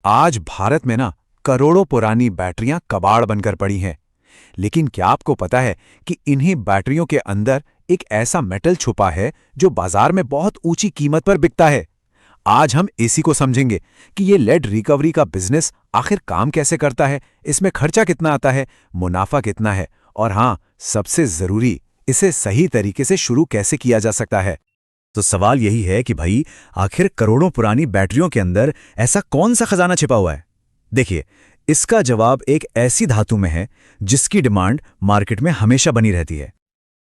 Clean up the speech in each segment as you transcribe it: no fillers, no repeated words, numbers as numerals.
आज भारत में ना करोड़ों पुरानी बैटरियां कबाड़ बनकर पड़ी हैं। लेकिन क्या आपको पता है कि इन्हीं बैटरियों के अंदर एक ऐसा मेटल छुपा है जो बाजार में बहुत ऊंची कीमत पर बिकता है। आज हम इसी को समझेंगे कि ये लेड रिकवरी का बिजनेस आखिर काम कैसे करता है, इसमें खर्चा कितना आता है, मुनाफा कितना है और हाँ, सबसे जरूरी, इसे सही तरीके से शुरू कैसे किया जा सकता है। तो सवाल यही है कि भाई आखिर करोड़ों पुरानी बैटरियों के अंदर ऐसा कौन सा खजाना छिपा हुआ है। देखिए, इसका जवाब एक ऐसी धातु में है जिसकी डिमांड मार्केट में हमेशा बनी रहती है।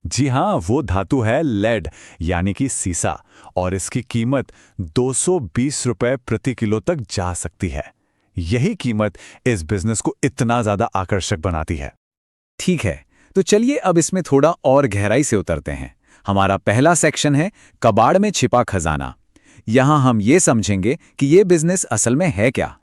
जी हाँ, वो धातु है लेड यानी कि सीसा, और इसकी कीमत 220 रुपए प्रति किलो तक जा सकती है। यही कीमत इस बिजनेस को इतना ज्यादा आकर्षक बनाती है। ठीक है, तो चलिए अब इसमें थोड़ा और गहराई से उतरते हैं। हमारा पहला सेक्शन है कबाड़ में छिपा खजाना। यहां हम ये समझेंगे कि ये बिजनेस असल में है क्या।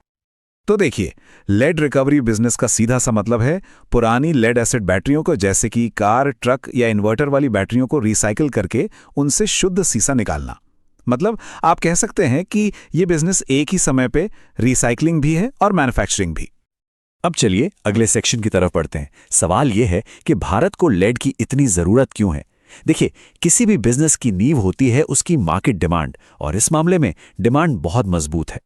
तो देखिए, लेड रिकवरी बिजनेस का सीधा सा मतलब है पुरानी लेड एसिड बैटरियों को, जैसे कि कार, ट्रक या इन्वर्टर वाली बैटरियों को रिसाइकिल करके उनसे शुद्ध सीसा निकालना। मतलब आप कह सकते हैं कि ये बिजनेस एक ही समय पे रिसाइकलिंग भी है और मैन्युफैक्चरिंग भी। अब चलिए अगले सेक्शन की तरफ बढ़ते हैं। सवाल यह है कि भारत को लेड की इतनी जरूरत क्यों है। देखिए, किसी भी बिजनेस की नींव होती है उसकी मार्केट डिमांड, और इस मामले में डिमांड बहुत मजबूत है।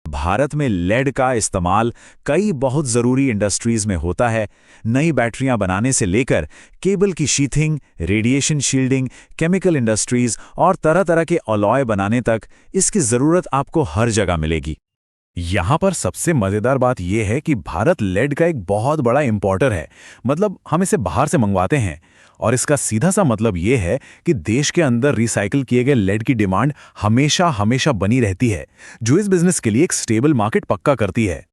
भारत में लेड का इस्तेमाल कई बहुत जरूरी इंडस्ट्रीज में होता है। नई बैटरियां बनाने से लेकर केबल की sheathing, radiation shielding, chemical industries और तरह तरह के अलॉय बनाने तक इसकी जरूरत आपको हर जगह मिलेगी। यहां पर सबसे मजेदार बात यह है कि भारत लेड का एक बहुत बड़ा इंपोर्टर है। मतलब हम इसे बाहर से मंगवाते हैं, और इसका सीधा सा मतलब यह है कि देश के अंदर रिसाइकिल किए गए लेड की डिमांड हमेशा हमेशा बनी रहती है, जो इस बिजनेस के लिए एक स्टेबल मार्केट पक्का करती है।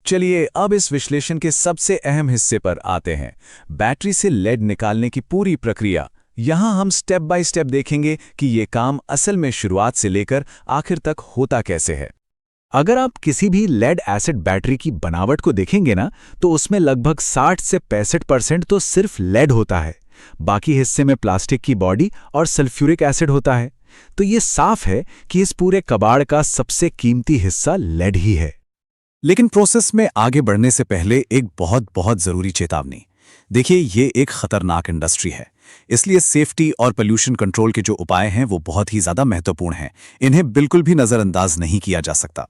चलिए अब इस विश्लेषण के सबसे अहम हिस्से पर आते हैं, बैटरी से लेड निकालने की पूरी प्रक्रिया। यहां हम स्टेप बाय स्टेप देखेंगे कि ये काम असल में शुरुआत से लेकर आखिर तक होता कैसे है। अगर आप किसी भी लेड एसिड बैटरी की बनावट को देखेंगे ना, तो उसमें लगभग 60 से 65% तो सिर्फ लेड होता है। बाकी हिस्से में प्लास्टिक की बॉडी और सल्फ्यूरिक एसिड होता है। तो ये साफ है कि इस पूरे कबाड़ का सबसे कीमती हिस्सा लेड ही है। लेकिन प्रोसेस में आगे बढ़ने से पहले एक बहुत बहुत जरूरी चेतावनी। देखिए, ये एक खतरनाक इंडस्ट्री है, इसलिए सेफ्टी और पोल्यूशन कंट्रोल के जो उपाय हैं वो बहुत ही ज्यादा महत्वपूर्ण हैं। इन्हें बिल्कुल भी नजरअंदाज नहीं किया जा सकता।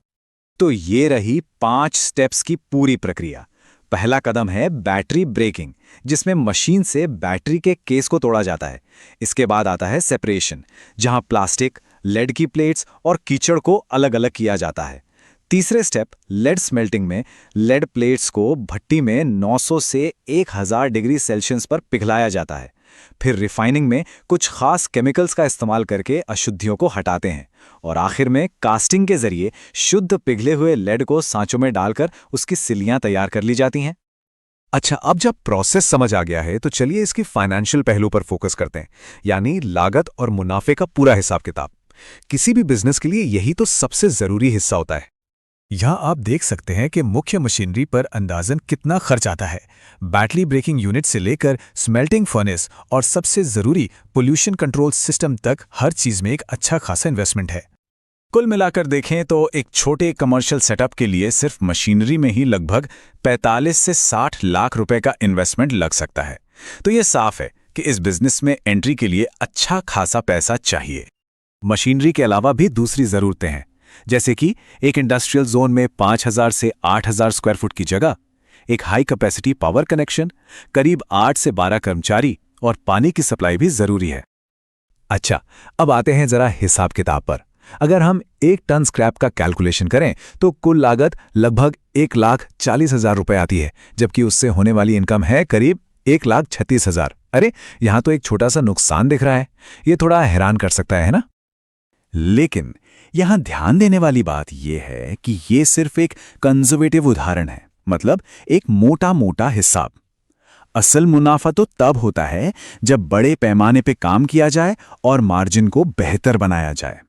तो ये रही 5 स्टेप्स की पूरी प्रक्रिया। पहला कदम है बैटरी ब्रेकिंग, जिसमें मशीन से बैटरी के केस को तोड़ा जाता है। इसके बाद आता है सेपरेशन, जहां प्लास्टिक, लेड की प्लेट्स और कीचड़ को अलग अलग किया जाता है। तीसरे स्टेप लेड स्मेल्टिंग में लेड प्लेट्स को भट्टी में 900 से 1000 डिग्री सेल्सियस पर पिघलाया जाता है। फिर रिफाइनिंग में कुछ खास केमिकल्स का इस्तेमाल करके अशुद्धियों को हटाते हैं, और आखिर में कास्टिंग के जरिए शुद्ध पिघले हुए लेड को सांचों में डालकर उसकी सिल्लियां तैयार कर ली जाती हैं। अच्छा, अब जब प्रोसेस समझ आ गया है तो चलिए इसकी फाइनेंशियल पहलू पर फोकस करते हैं, यानी लागत और मुनाफे का पूरा हिसाब किताब। किसी भी बिजनेस के लिए यही तो सबसे जरूरी हिस्सा होता है। यहाँ आप देख सकते हैं कि मुख्य मशीनरी पर अंदाजन कितना खर्च आता है। बैटरी ब्रेकिंग यूनिट से लेकर स्मेल्टिंग फर्नेस और सबसे जरूरी पोल्यूशन कंट्रोल सिस्टम तक हर चीज में एक अच्छा खासा इन्वेस्टमेंट है। कुल मिलाकर देखें तो एक छोटे कमर्शियल सेटअप के लिए सिर्फ मशीनरी में ही लगभग 45 से 60 लाख रुपए का इन्वेस्टमेंट लग सकता है। तो ये साफ है कि इस बिजनेस में एंट्री के लिए अच्छा खासा पैसा चाहिए। मशीनरी के अलावा भी दूसरी जरूरतें हैं, जैसे कि एक इंडस्ट्रियल जोन में 5000 से 8000 स्क्वायर फुट की जगह, एक हाई कैपेसिटी पावर कनेक्शन, करीब 8 से 12 कर्मचारी और पानी की सप्लाई भी जरूरी है। अच्छा, अब आते हैं जरा हिसाब किताब पर। अगर हम 1 टन स्क्रैप का कैलकुलेशन करें तो कुल लागत लगभग 1,40,000 रुपए आती है, जबकि उससे होने वाली इनकम है करीब 1,36,000। अरे, यहां तो एक छोटा सा नुकसान दिख रहा है। ये थोड़ा हैरान कर सकता है ना? लेकिन यहां ध्यान देने वाली बात यह है कि ये सिर्फ एक कंजर्वेटिव उदाहरण है, मतलब एक मोटा मोटा हिसाब। असल मुनाफा तो तब होता है जब बड़े पैमाने पे काम किया जाए और मार्जिन को बेहतर बनाया जाए।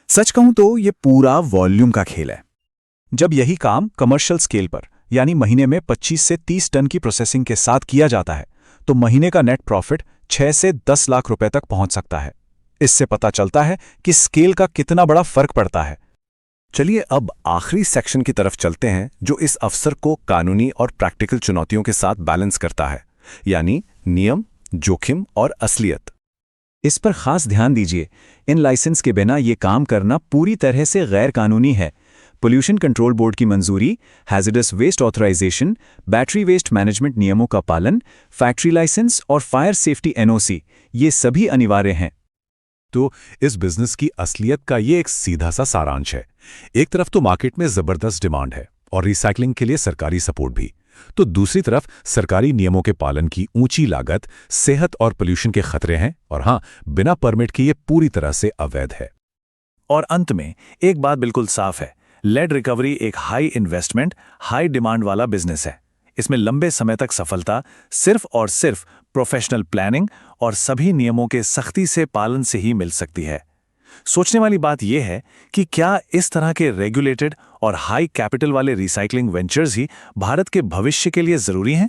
सच कहूं तो ये पूरा वॉल्यूम का खेल है। जब यही काम कमर्शियल स्केल पर, यानी महीने में 25 से 30 टन की प्रोसेसिंग के साथ किया जाता है, तो महीने का नेट प्रॉफिट 6 से 10 लाख रुपए तक पहुंच सकता है। इससे पता चलता है कि स्केल का कितना बड़ा फर्क पड़ता है। चलिए अब आखिरी सेक्शन की तरफ चलते हैं जो इस अवसर को कानूनी और प्रैक्टिकल चुनौतियों के साथ बैलेंस करता है, यानी नियम, जोखिम और असलियत। इस पर खास ध्यान दीजिए, इन लाइसेंस के बिना ये काम करना पूरी तरह से गैर कानूनी है। पोल्यूशन कंट्रोल बोर्ड की मंजूरी, हैज़र्डस waste authorisation, battery waste management नियमों का पालन, फैक्ट्री लाइसेंस और फायर सेफ्टी एनओसी, ये सभी अनिवार्य हैं। तो इस बिजनेस की असलियत का ये एक सीधा सा सारांश है। एक तरफ तो मार्केट में जबरदस्त डिमांड है और रिसाइकलिंग के लिए सरकारी सपोर्ट भी, तो दूसरी तरफ सरकारी नियमों के पालन की ऊंची लागत, सेहत और पोल्यूशन के खतरे हैं, और हाँ, बिना परमिट के ये पूरी तरह से अवैध है। और अंत में एक बात बिल्कुल साफ है, लेड रिकवरी एक हाई इन्वेस्टमेंट, हाई डिमांड वाला बिजनेस है। इसमें लंबे समय तक सफलता सिर्फ और सिर्फ प्रोफेशनल प्लानिंग और सभी नियमों के सख्ती से पालन से ही मिल सकती है। सोचने वाली बात यह है कि क्या इस तरह के रेगुलेटेड और हाई कैपिटल वाले रिसाइकलिंग वेंचर्स ही भारत के भविष्य के लिए जरूरी हैं?